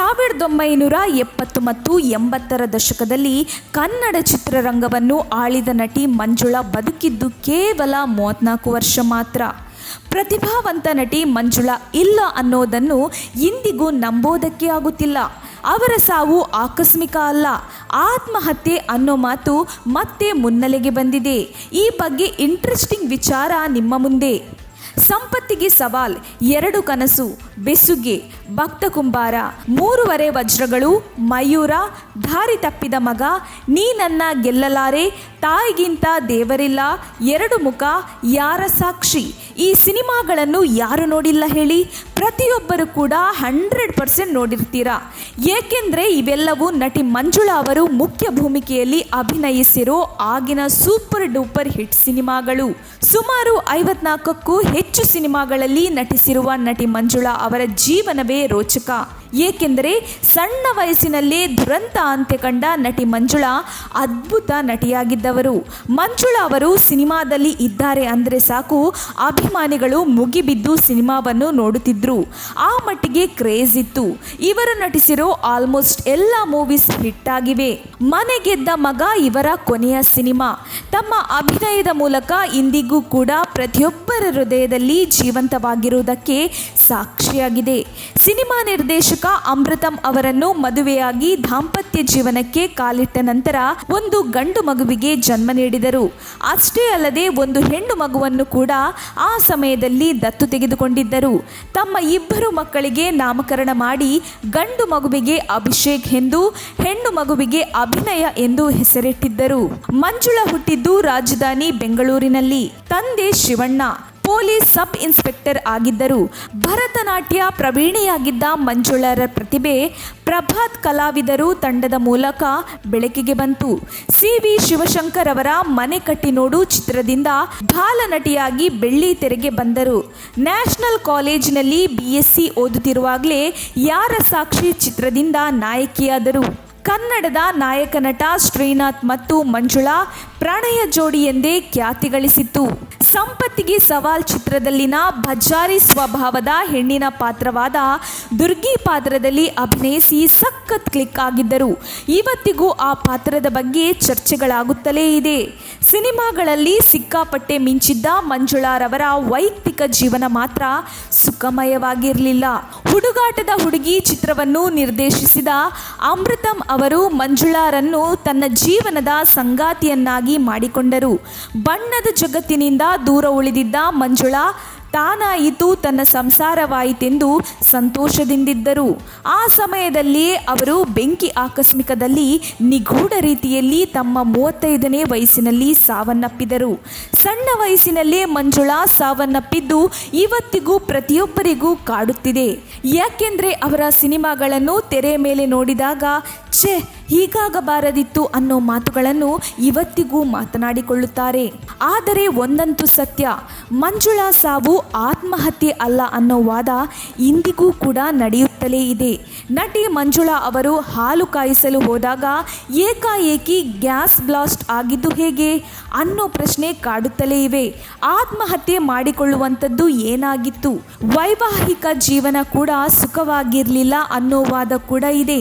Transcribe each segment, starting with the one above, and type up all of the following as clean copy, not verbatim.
1970 ಮತ್ತು 80ರ ದಶಕದಲ್ಲಿ ಕನ್ನಡ ಚಿತ್ರರಂಗವನ್ನು ಆಳಿದ ನಟಿ ಮಂಜುಳಾ ಬದುಕಿದ್ದು ಕೇವಲ 34 ವರ್ಷ ಮಾತ್ರ. ಪ್ರತಿಭಾವಂತ ನಟಿ ಮಂಜುಳಾ ಇಲ್ಲ ಅನ್ನೋದನ್ನು ಇಂದಿಗೂ ನಂಬೋದಕ್ಕೆ ಆಗುತ್ತಿಲ್ಲ. ಅವರ ಸಾವು ಆಕಸ್ಮಿಕ ಅಲ್ಲ, ಆತ್ಮಹತ್ಯೆ ಅನ್ನೋ ಮಾತು ಮತ್ತೆ ಮುನ್ನೆಲೆಗೆ ಬಂದಿದೆ. ಈ ಬಗ್ಗೆ ಇಂಟ್ರೆಸ್ಟಿಂಗ್ ವಿಚಾರ ನಿಮ್ಮ ಮುಂದೆ. ಸಂಪತ್ತಿಗೆ ಸವಾಲ್, 2 ಕನಸು, ಬೆಸುಗೆ, ಭಕ್ತ ಕುಂಬಾರ, 3 ವಜ್ರಗಳು, ಮಯೂರ, ದಾರಿ ತಪ್ಪಿದ ಮಗ, ನೀ ನನ್ನ ಗೆಲ್ಲಲಾರೆ, ತಾಯಿಗಿಂತ ದೇವರಿಲ್ಲ, 2 ಮುಖ, ಯಾರ ಸಾಕ್ಷಿ. ಈ ಸಿನಿಮಾಗಳನ್ನು ಯಾರು ನೋಡಿಲ್ಲ ಹೇಳಿ? ಪ್ರತಿಯೊಬ್ಬರು ಕೂಡ 100% ನೋಡಿರ್ತೀರಾ. ಏಕೆಂದರೆ ಇವೆಲ್ಲವೂ ನಟಿ ಮಂಜುಳಾ ಅವರು ಮುಖ್ಯ ಭೂಮಿಕೆಯಲ್ಲಿ ಅಭಿನಯಿಸಿರೋ ಆಗಿನ ಸೂಪರ್ ಡೂಪರ್ ಹಿಟ್ ಸಿನಿಮಾಗಳು. ಸುಮಾರು 54ಕ್ಕೂ ಹೆಚ್ಚು ಸಿನಿಮಾಗಳಲ್ಲಿ ನಟಿಸಿರುವ ನಟಿ ಮಂಜುಳಾ ಅವರ ಜೀವನವೇ ರೋಚಕ. ಏಕೆಂದರೆ ಸಣ್ಣ ವಯಸ್ಸಿನಲ್ಲೇ ದುರಂತ ಅಂತ್ಯ ಕಂಡ ನಟಿ ಮಂಜುಳಾ ಅದ್ಭುತ ನಟಿಯಾಗಿದ್ದವರು. ಮಂಜುಳಾ ಅವರು ಸಿನಿಮಾದಲ್ಲಿ ಇದ್ದಾರೆ ಅಂದರೆ ಸಾಕು, ಅಭಿಮಾನಿಗಳು ಮುಗಿಬಿದ್ದು ಸಿನಿಮಾವನ್ನು ನೋಡುತ್ತಿದ್ರು. ಆ ಮಟ್ಟಿಗೆ ಕ್ರೇಜ್ ಇತ್ತು. ಇವರು ನಟಿಸಿರೋ ಆಲ್ಮೋಸ್ಟ್ ಎಲ್ಲ ಮೂವೀಸ್ ಹಿಟ್ ಆಗಿವೆ. ಮನೆ ಗೆದ್ದ ಮಗ ಇವರ ಕೊನೆಯ ಸಿನಿಮಾ. ತಮ್ಮ ಅಭಿನಯದ ಮೂಲಕ ಇಂದಿಗೂ ಕೂಡ ಪ್ರತಿಯೊಬ್ಬರ ಹೃದಯದಲ್ಲಿ ಜೀವಂತವಾಗಿರುವುದಕ್ಕೆ ಸಾಕ್ಷಿಯಾಗಿದೆ. ಸಿನಿಮಾ ನಿರ್ದೇಶಕ ಅಮೃತಂ ಅವರನ್ನು ಮದುವೆಯಾಗಿ ದಾಂಪತ್ಯ ಜೀವನಕ್ಕೆ ಕಾಲಿಟ್ಟ ನಂತರ ಒಂದು ಗಂಡು ಮಗುವಿಗೆ ಜನ್ಮ ನೀಡಿದರು. ಅಷ್ಟೇ ಅಲ್ಲದೆ ಒಂದು ಹೆಣ್ಣು ಮಗುವನ್ನು ಕೂಡ ಆ ಸಮಯದಲ್ಲಿ ದತ್ತು ತೆಗೆದುಕೊಂಡಿದ್ದರು. ತಮ್ಮ 2 ಮಕ್ಕಳಿಗೆ ನಾಮಕರಣ ಮಾಡಿ ಗಂಡು ಮಗುವಿಗೆ ಅಭಿಷೇಕ್ ಎಂದು, ಹೆಣ್ಣು ಮಗುವಿಗೆ ಅಭಿನಯ ಎಂದು ಹೆಸರಿಟ್ಟಿದ್ದರು. ಮಂಜುಳಾ ಹುಟ್ಟಿದ್ದು ರಾಜಧಾನಿ ಬೆಂಗಳೂರಿನಲ್ಲಿ. ತಂದೆ ಶಿವಣ್ಣ ಪೊಲೀಸ್ ಸಬ್ ಇನ್ಸ್ಪೆಕ್ಟರ್ ಆಗಿದ್ದರು. ಭರತನಾಟ್ಯ ಪ್ರವೀಣೆಯಾಗಿದ್ದ ಮಂಜುಳಾರ ಪ್ರತಿಭೆ ಪ್ರಭಾತ್ ಕಲಾವಿದರು ತಂಡದ ಮೂಲಕ ಬೆಳಕಿಗೆ ಬಂತು. ಸಿ.ವಿ. ಶಿವಶಂಕರ್ ಅವರ ಮನೆ ಕಟ್ಟಿ ನೋಡು ಚಿತ್ರದಿಂದ ಬಾಲನಟಿಯಾಗಿ ಬೆಳ್ಳಿ ತೆರೆಗೆ ಬಂದರು. ನ್ಯಾಷನಲ್ ಕಾಲೇಜಿನಲ್ಲಿ BSc ಓದುತ್ತಿರುವಾಗಲೇ ಯಾರ ಸಾಕ್ಷಿ ಚಿತ್ರದಿಂದ ನಾಯಕಿಯಾದರು. ಕನ್ನಡದ ನಾಯಕ ನಟ ಶ್ರೀನಾಥ್ ಮತ್ತು ಮಂಜುಳಾ ಪ್ರಣಯ ಜೋಡಿ ಎಂದೇ ಖ್ಯಾತಿ ಗಳಿಸಿತ್ತು. ಸಂಪತ್ತಿಗೆ ಸವಾಲ್ ಚಿತ್ರದಲ್ಲಿನ ಭಜಾರಿ ಸ್ವಭಾವದ ಹೆಣ್ಣಿನ ಪಾತ್ರವಾದ ದುರ್ಗಿ ಪಾತ್ರದಲ್ಲಿ ಅಭಿನಯಿಸಿ ಸಖತ್ ಕ್ಲಿಕ್ ಆಗಿದ್ದರು. ಇವತ್ತಿಗೂ ಆ ಪಾತ್ರದ ಬಗ್ಗೆ ಚರ್ಚೆಗಳಾಗುತ್ತಲೇ ಇದೆ. ಸಿನಿಮಾಗಳಲ್ಲಿ ಸಿಕ್ಕಾಪಟ್ಟೆ ಮಿಂಚಿದ್ದ ಮಂಜುಳಾರವರ ವೈಯಕ್ತಿಕ ಜೀವನ ಮಾತ್ರ ಸುಖಮಯವಾಗಿರಲಿಲ್ಲ. ಹುಡುಗಾಟದ ಹುಡುಗಿ ಚಿತ್ರವನ್ನು ನಿರ್ದೇಶಿಸಿದ ಅಮೃತಂ ಅವರು ಮಂಜುಳಾರನ್ನು ತನ್ನ ಜೀವನದ ಸಂಗಾತಿಯನ್ನಾಗಿ ಮಾಡಿಕೊಂಡರು. ಬಣ್ಣದ ಜಗತ್ತಿನಿಂದ ದೂರ ಉಳಿದಿದ್ದ ಮಂಜುಳಾ ತಾನಾಯಿತು, ತನ್ನ ಸಂಸಾರವಾಯಿತೆಂದು ಸಂತೋಷದಿಂದಿದ್ದರು. ಆ ಸಮಯದಲ್ಲಿಯೇ ಅವರು ಬೆಂಕಿ ಆಕಸ್ಮಿಕದಲ್ಲಿ ನಿಗೂಢ ರೀತಿಯಲ್ಲಿ ತಮ್ಮ 35ನೇ ವಯಸ್ಸಿನಲ್ಲಿ ಸಾವನ್ನಪ್ಪಿದರು. ಸಣ್ಣ ವಯಸ್ಸಿನಲ್ಲೇ ಮಂಜುಳಾ ಸಾವನ್ನಪ್ಪಿದ್ದು ಇವತ್ತಿಗೂ ಪ್ರತಿಯೊಬ್ಬರಿಗೂ ಕಾಡುತ್ತಿದೆ. ಯಾಕೆಂದರೆ ಅವರ ಸಿನಿಮಾಗಳನ್ನು ತೆರೆ ಮೇಲೆ ನೋಡಿದಾಗ ಹೀಗಾಗಬಾರದಿತ್ತು ಅನ್ನೋ ಮಾತುಗಳನ್ನು ಇವತ್ತಿಗೂ ಮಾತನಾಡಿಕೊಳ್ಳುತ್ತಾರೆ. ಆದರೆ ಒಂದಂತೂ ಸತ್ಯ, ಮಂಜುಳಾ ಸಾವು ಆತ್ಮಹತ್ಯೆ ಅಲ್ಲ ಅನ್ನೋ ವಾದ ಇಂದಿಗೂ ಕೂಡ ನಡೆಯುತ್ತಲೇ ಇದೆ. ನಟಿ ಮಂಜುಳಾ ಅವರು ಹಾಲು ಕಾಯಿಸಲು ಹೋದಾಗ ಏಕಾಏಕಿ ಗ್ಯಾಸ್ ಬ್ಲಾಸ್ಟ್ ಆಗಿದ್ದು ಹೇಗೆ ಅನ್ನೋ ಪ್ರಶ್ನೆ ಕಾಡುತ್ತಲೇ ಇವೆ. ಆತ್ಮಹತ್ಯೆ ಮಾಡಿಕೊಳ್ಳುವಂಥದ್ದು ಏನಾಗಿತ್ತು? ವೈವಾಹಿಕ ಜೀವನ ಕೂಡ ಸುಖವಾಗಿರಲಿಲ್ಲ ಅನ್ನೋ ವಾದ ಕೂಡ ಇದೆ.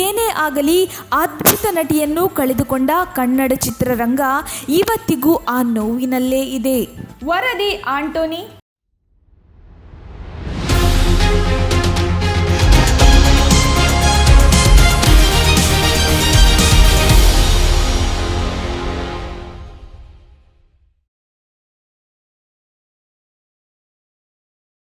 ಏನೇ ಆಗಲಿ, ಅದ್ಭುತ ನಟಿಯನ್ನು ಕಳೆದುಕೊಂಡ ಕನ್ನಡ ಚಿತ್ರರಂಗ ಇವತ್ತಿಗೂ ಆ ನೋವಿನಲ್ಲೇ ಇದೆ. ವರದಿ ಆಂಟೋನಿ.